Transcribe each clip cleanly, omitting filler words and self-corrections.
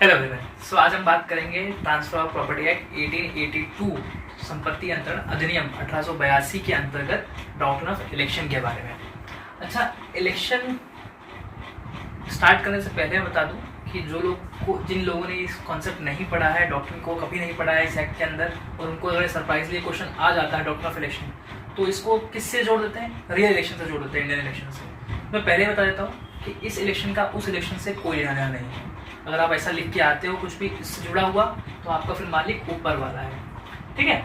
Hello everyone. सो आज हम बात करेंगे ट्रांसफर ऑफ प्रॉपर्टी एक्ट 1882 संपत्ति अंतरण अधिनियम 1882 के अंतर्गत डॉक्ट्रिन ऑफ इलेक्शन के बारे में। अच्छा, इलेक्शन स्टार्ट करने से पहले बता दूं कि जिन लोगों ने इस कॉन्सेप्ट नहीं पढ़ा है, डॉक्ट्रिन को कभी नहीं पढ़ा है इस एक्ट के अंदर, और उनको अगर सरप्राइजली क्वेश्चन आ जाता है डॉक्ट्रिन ऑफ इलेक्शन, तो इसको किससे जोड़ देते हैं? रियल इलेक्शन से जोड़ देते हैं, इंडियन इलेक्शन से। मैं पहले बता देता हूँ कि इस इलेक्शन का उस इलेक्शन से कोई लेना देना नहीं है। अगर आप ऐसा लिख के आते हो कुछ भी इससे जुड़ा हुआ, तो आपका फिर मालिक ऊपर वाला है। ठीक है,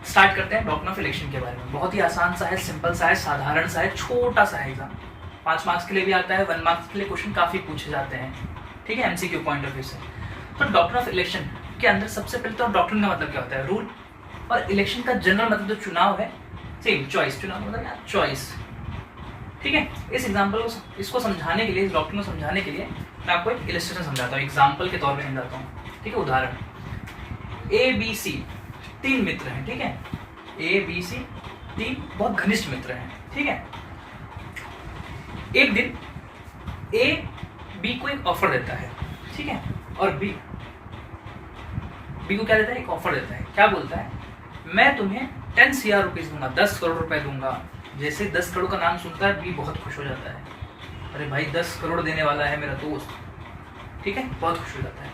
स्टार्ट करते हैं डॉक्ट्रिन ऑफ इलेक्शन के बारे में। बहुत ही आसान सा है, सिंपल सा है, साधारण सा है, छोटा सा है। एग्जाम 5 मार्क्स के लिए भी आता है, 1 मार्क्स के लिए क्वेश्चन काफी पूछे जाते हैं। ठीक है, एमसीक्यू पॉइंट ऑफ व्यू से। तो डॉक्ट्रिन ऑफ इलेक्शन के अंदर सबसे पहले तो डॉक्ट्रिन का मतलब क्या होता है? रूल। और इलेक्शन का जनरल मतलब जो चुनाव है, सेम चॉइस। चुनाव मतलब चॉइस। ठीक है, इस एग्जाम्पल को, इसको समझाने के लिए, इस डॉक्ट्रिन को समझाने के लिए मैं आपको एक इलस्ट्रेशन समझाता हूँ, एग्जाम्पल के तौर पे समझाता हूँ। ठीक है, उदाहरण ए बी सी 3 मित्र हैं। ठीक है, ए बी सी 3 बहुत घनिष्ठ मित्र हैं। ठीक है, एक दिन ए बी को एक ऑफर देता है। ठीक है, और बी को क्या देता है? एक ऑफर देता है। क्या बोलता है? मैं तुम्हें 10 CR रुपीज दूंगा, 10 करोड़ रुपए दूंगा। जैसे 10 करोड़ का नाम सुनता है, बी बहुत खुश हो जाता है। अरे भाई, 10 करोड़ देने वाला है मेरा दोस्त। ठीक है, बहुत खुश हो जाता है।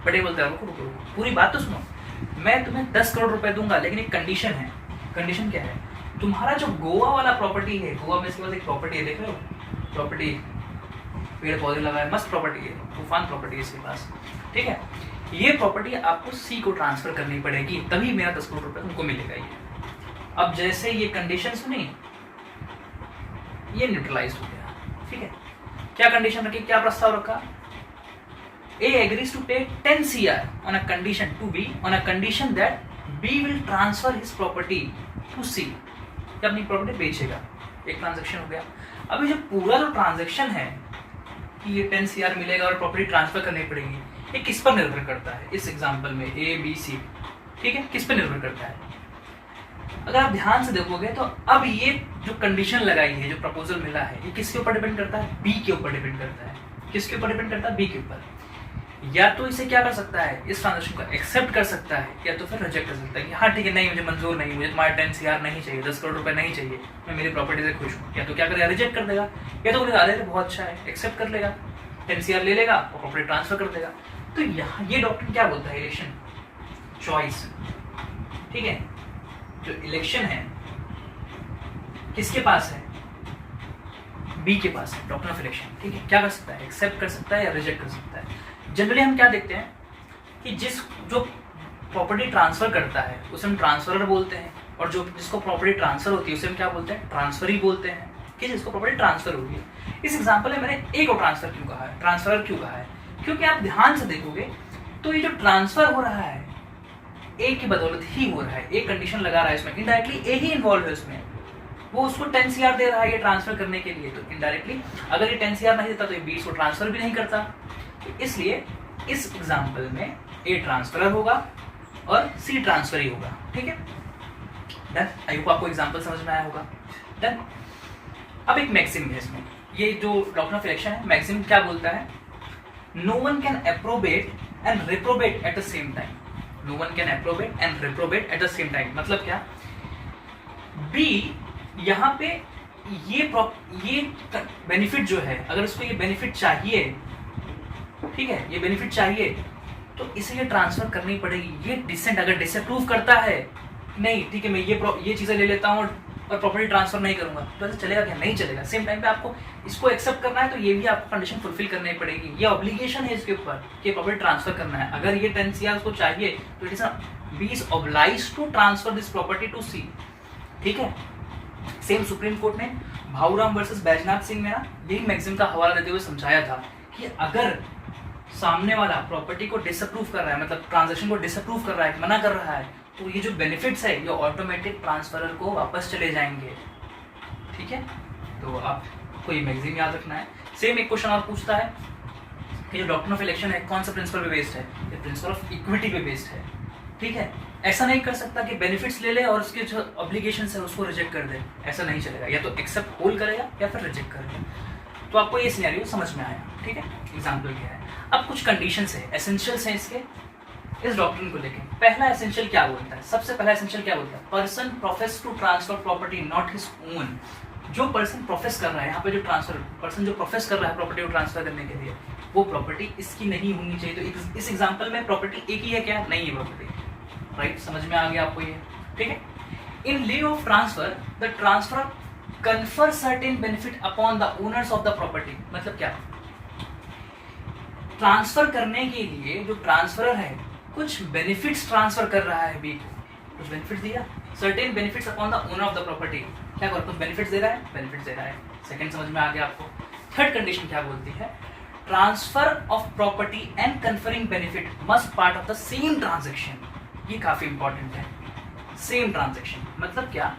बट ये बोलता है रुको रुको रुको, पूरी बात तो सुनो। मैं तुम्हें 10 करोड़ रुपए दूंगा, लेकिन एक कंडीशन है। कंडीशन क्या है? तुम्हारा जो गोवा वाला प्रॉपर्टी है, गोवा में इसके पास एक प्रॉपर्टी है, देख रहे हो? प्रॉपर्टी, पेड़ पौधे लगाए, मस्त प्रॉपर्टी है, तूफान प्रॉपर्टी है इसके पास। ठीक है, ये प्रॉपर्टी आपको सी को ट्रांसफर करनी पड़ेगी, तभी मेरा 10 करोड़ रुपए तुमको मिलेगा। ये अब जैसे ये कंडीशन सुनी, ये न्यूट्रलाइज हो गया। ठीक है, क्या कंडीशन रखी, क्या प्रस्ताव रखा? A agrees to pay 10 CR on a condition to B, on a condition that B will transfer his property to C। ये अपनी प्रॉपर्टी बेचेगा। एक ट्रांजैक्शन हो गया। अभी जो पूरा जो ट्रांजैक्शन है कि ये 10 CR मिलेगा और प्रॉपर्टी ट्रांसफर करनी पड़ेगी, ये किस पर निर्भर करता है? इस एग्जांपल में A B C, ठीक है, किस पर निर्भर करता है? अगर आप ध्यान से देखोगे तो अब ये जो कंडीशन लगाई है, जो प्रपोजल मिला है, ये किसके ऊपर डिपेंड करता है? बी के ऊपर डिपेंड करता है। किसके ऊपर डिपेंड करता है? बी के ऊपर। या तो इसे क्या कर सकता है? इस ट्रांजेक्शन को एक्सेप्ट कर सकता है, या तो फिर रिजेक्ट कर सकता है कि हाँ ठीक है, नहीं मुझे मंजूर नहीं, मुझे तुम्हारे 10 CR नहीं चाहिए, 10 करोड़ रुपए नहीं चाहिए, मैं मेरी प्रॉपर्टी से खुश हूँ। या तो क्या करेगा? रिजेक्ट कर देगा। या तो बोलेगा अरे बहुत अच्छा है, एक्सेप्ट कर लेगा, 10 CR ले लेगा और प्रॉपर्टी ट्रांसफर कर देगा। तो यहाँ ये डॉक्ट्रिन क्या बोलता है? Election choice. ठीक है, जो इलेक्शन है किसके पास है? बी के पास है, डॉक्ट्रिन ऑफ इलेक्शन। ठीक है, क्या कर सकता है? एक्सेप्ट कर सकता है या रिजेक्ट कर सकता है। जनरली हम क्या देखते हैं कि जो प्रॉपर्टी ट्रांसफर करता है उसे हम ट्रांसफरर बोलते हैं, और जो जिसको प्रॉपर्टी ट्रांसफर होती है उसे हम क्या बोलते हैं? ट्रांसफरी बोलते हैं, कि जिसको प्रॉपर्टी ट्रांसफर होगी। इस एग्जांपल में मैंने ए को ट्रांसफर क्यों कहा है, ट्रांसफरर क्यों कहा है? क्योंकि आप ध्यान से देखोगे तो ये जो ट्रांसफर हो रहा है ए की बदौलत ही हो रहा है। एक कंडीशन लगा रहा है इसमें, इनडायरेक्टली ए ही इन्वॉल्व है उसमें। वो उसको 10 CR दे रहा है ये ट्रांसफर करने के लिए, तो इनडायरेक्टली अगर ये 10 CR नहीं देता तो ये बी को ट्रांसफर भी नहीं करता। इसलिए इस एग्जांपल में ए ट्रांसफरर होगा और सी ट्रांसफरी होगा। ठीक है, डन। आई होप आपको एग्जांपल समझ में आया होगा। डन। अब एक मैक्सिम है इसमें, ये जो डॉक्ट्रिन ऑफ इलेक्शन है, मैक्सिम क्या बोलता है? No one can approbate and reprobate at the same time. No one can approbate and reprobate at the same time. मतलब क्या? बी यहाँ पे ये बेनिफिट जो है, अगर उसको ये बेनिफिट चाहिए, ठीक है, ये बेनिफिट चाहिए, तो इसे ये ट्रांसफर करनी पड़ेगी। ये डिसेंट अगर डिसअप्रूव करता है, नहीं ठीक है मैं ये चीजें ले लेता हूँ और प्रॉपर्टी ट्रांसफर नहीं करूंगा, तो ऐसे चलेगा क्या? नहीं चलेगा। सेम टाइम पे आपको इसको एक्सेप्ट करना है, तो ये भी आपको कंडीशन फुलफिल करनी पड़ेगी। ये ऑब्लिगेशन है इसके ऊपर कि प्रॉपर्टी ट्रांसफर करना है। अगर ये 10 CR उसको चाहिए, तो it is B is obliged to transfer this property to C. ठीक है, सेम सुप्रीम कोर्ट ने भाऊराम वर्सेस बैजनाथ सिंह में ना यही मैक्सिम का हवाला देते हुए समझाया था कि अगर सामने वाला प्रॉपर्टी को डिसअप्रूव कर रहा है, मतलब ट्रांजैक्शन को डिसअप्रूव कर रहा है, मना कर रहा है, तो ये जो बेनिफिट्स है ये ऑटोमेटिक ट्रांसफरर को वापस चले जाएंगे। ठीक है, तो आपको ये मैक्सिम याद रखना है। सेम एक क्वेश्चन और पूछता है कि जो डॉक्ट्रिन ऑफ इलेक्शन है कौन सा प्रिंसिपल पे बेस्ड है? ये प्रिंसिपल ऑफ इक्विटी पे बेस्ड है। ठीक है, ऐसा नहीं कर सकता कि बेनिफिट्स ले ले और उसके जो ऑब्लिगेशंस है उसको रिजेक्ट कर दे, ऐसा नहीं चलेगा। या तो एक्सेप्ट होल्ड करेगा या फिर रिजेक्ट करेगा। तो आपको ये सिनेरियो समझ में आया। ठीक है, एग्जाम्पल क्या है। अब कुछ कंडीशंस है, एसेंशियल्स हैं इसके इस डॉक्ट्रिन को लेके। पहला एसेंशियल क्या बोलता है, सबसे पहला एसेंशियल क्या बोलता है, person profess to transfer property not his own. जो पर्सन प्रोफेस कर रहा है, यहाँ पे जो ट्रांसफर पर्सन जो प्रोफेस कर रहा है प्रॉपर्टी को ट्रांसफर करने के लिए, वो प्रॉपर्टी इसकी नहीं होनी चाहिए। तो इस एग्जांपल में प्रॉपर्टी एक ही है क्या, नहीं है प्रॉपर्टी, राइट, समझ में आ गया आपको ये, ठीक है। In lieu of transfer the transfer confer certain benefit upon the owners of the property. मतलब क्या, ट्रांसफर करने के लिए जो ट्रांसफरर है कुछ बेनिफिट्स ट्रांसफर कर रहा है बी को, कुछ बेनिफिट्स दिया, certain benefits upon the owner of the property. क्या कर, कुछ बेनिफिट्स दे रहा है, बेनिफिट्स दे रहा है। सेकंड समझ में आ गया आपको। थर्ड कंडीशन क्या बोलती है, transfer of property and conferring benefit must part of the same transaction. ये काफी इंपॉर्टेंट है, सेम ट्रांजेक्शन मतलब क्या,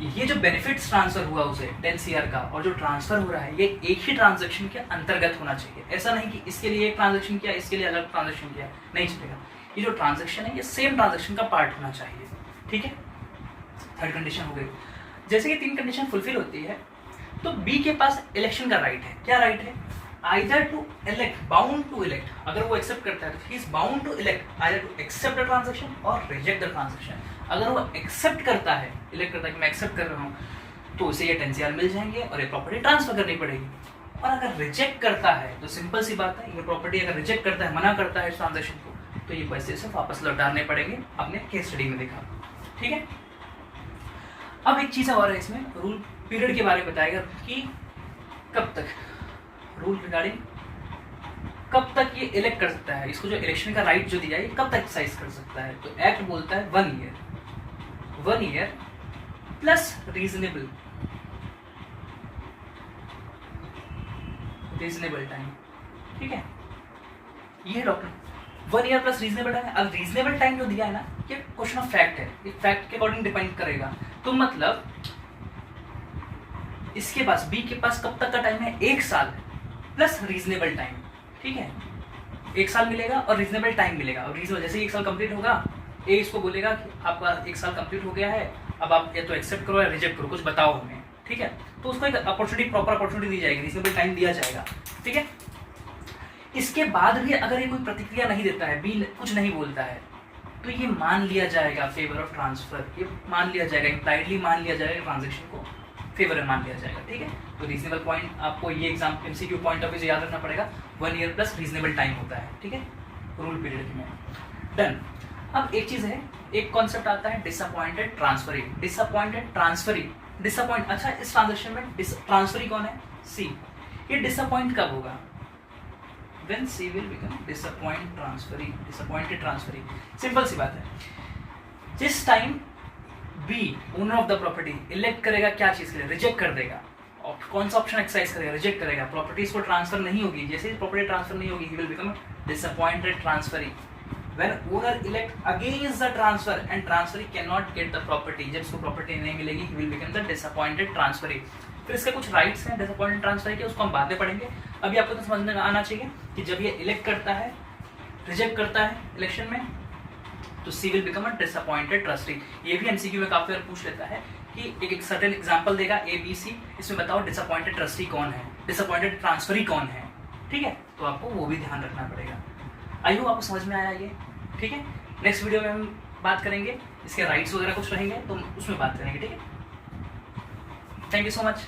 ये जो बेनिफिट्स ट्रांसफर हुआ उसे 10 CR का और जो ट्रांसफर हो रहा है ये एक ही ट्रांजैक्शन के अंतर्गत होना चाहिए। ऐसा नहीं कि इसके लिए एक ट्रांजैक्शन किया इसके लिए अलग ट्रांजैक्शन किया, नहीं चलेगा। ये जो ट्रांजैक्शन है ये सेम ट्रांजैक्शन का पार्ट होना चाहिए, ठीक है। थर्ड कंडीशन हो गई। जैसे कि 3 कंडीशन फुलफिल होती है तो बी के पास इलेक्शन का राइट है। क्या राइट है, either to elect, bound to elect. अगर वो एक्सेप्ट करता है तो he is bound to elect either to accept the transaction or reject the transaction. अगर वो एक्सेप्ट करता है, इलेक्ट करता है कि मैं एक्सेप्ट कर रहा हूँ, तो उसे ये 10 CR मिल जाएंगे और ये प्रॉपर्टी ट्रांसफर करनी पड़ेगी। और अगर रिजेक्ट करता है तो सिंपल सी बात है, ये प्रॉपर्टी अगर रिजेक्ट करता है, मना करता है इस ट्रांजैक्शन को, तो ये पैसे से वापस लौटाने पड़ेंगे, आपने केस स्टडी में देखा, ठीक है। अब एक चीज़ और है इसमें, रूल पीरियड के बारे में बताएगा कि कब तक, रूल रिगार्डिंग कब तक ये इलेक्ट कर सकता है, इसको जो इलेक्शन का राइट जो दिया है कब तक एक्सरसाइज कर सकता है। तो एक्ट बोलता है 1 ईयर प्लस रीजनेबल टाइम, ठीक है। ये doctor 1 year plus reasonable time. अब रीजनेबल टाइम जो दिया है ना, ये क्वेश्चन ऑफ फैक्ट है, ये फैक्ट के अकॉर्डिंग डिपेंड करेगा। तो मतलब इसके पास, बी के पास कब तक का टाइम है, 1 साल प्लस रीजनेबल टाइम, ठीक है। 1 साल मिलेगा और रीजनेबल टाइम मिलेगा। और रीजनेबल जैसे 1 साल कंप्लीट होगा, ए इसको बोलेगा कि आपका 1 साल कंप्लीट हो गया है, अब आप या तो एक्सेप्ट करो या रिजेक्ट करो, कुछ बताओ हमें, ठीक है। तो उसको एक अपॉर्चुनिटी, प्रॉपर अपॉर्चुनिटी दी जाएगी, रीजनेबल टाइम दिया जाएगा, ठीक है। इसके बाद भी अगर ये कोई प्रतिक्रिया नहीं देता है, बी कुछ नहीं बोलता है, तो ये मान लिया जाएगा फेवर ऑफ ट्रांसफर, ये मान लिया जाएगा, इम्प्लाइडली मान लिया जाएगा, ट्रांजेक्शन को फेवर में मान लिया जाएगा, ठीक है। तो रीजनेबल पॉइंट आपको ये exam MCQ point of view से याद रखना पड़ेगा, 1 ईयर प्लस रीजनेबल टाइम होता है, ठीक है, रूल पीरियड में। डन। अब एक चीज है, एक कॉन्सेप्ट आता है disappointed transferee. Disappointed transferee, disappoint, अच्छा इस ट्रांजेक्शन में ट्रांसफरी कौन है, सी। ये डिसअपॉइंट कब होगा, when C will become disappointed transferee। Simple सी बात है, जिस time B owner of the property elect करेगा क्या चीज के लिए, रिजेक्ट कर देगा, और कौन सा ऑप्शन एक्सरसाइज करेगा, रिजेक्ट करेगा, प्रॉपर्टी इसको ट्रांसफर नहीं होगी, जैसे प्रॉपर्टी ट्रांसफर नहीं होगी, he will become disappointed transferee। when owner elect against the transfer and transferee cannot get the property, जब इसको प्रॉपर्टी नहीं मिलेगी, he will become the disappointed transferee। फिर इसके कुछ राइट्स हैं डिसअपॉइंटेड ट्रांसफर के, उसको हम बाद में पढ़ेंगे। अभी आपको तो समझ में आना चाहिए कि जब ये इलेक्ट करता है, रिजेक्ट करता है इलेक्शन में, तो C will become a disappointed trustee. ये भी MCQ में काफी बार पूछ लेता है कि एक सर्टेन एग्जांपल देगा ABC, इसमें बताओ डिसअपॉइंटेड ट्रस्टी कौन है, डिसअपॉइंटेड ट्रांसफरी कौन है, ठीक है। तो आपको वो भी ध्यान रखना पड़ेगा। आई होप आपको समझ में आया ये, ठीक है। नेक्स्ट वीडियो में हम बात करेंगे इसके राइट्स वगैरह कुछ रहेंगे तो उसमें बात करेंगे, ठीक है। Thank you so much.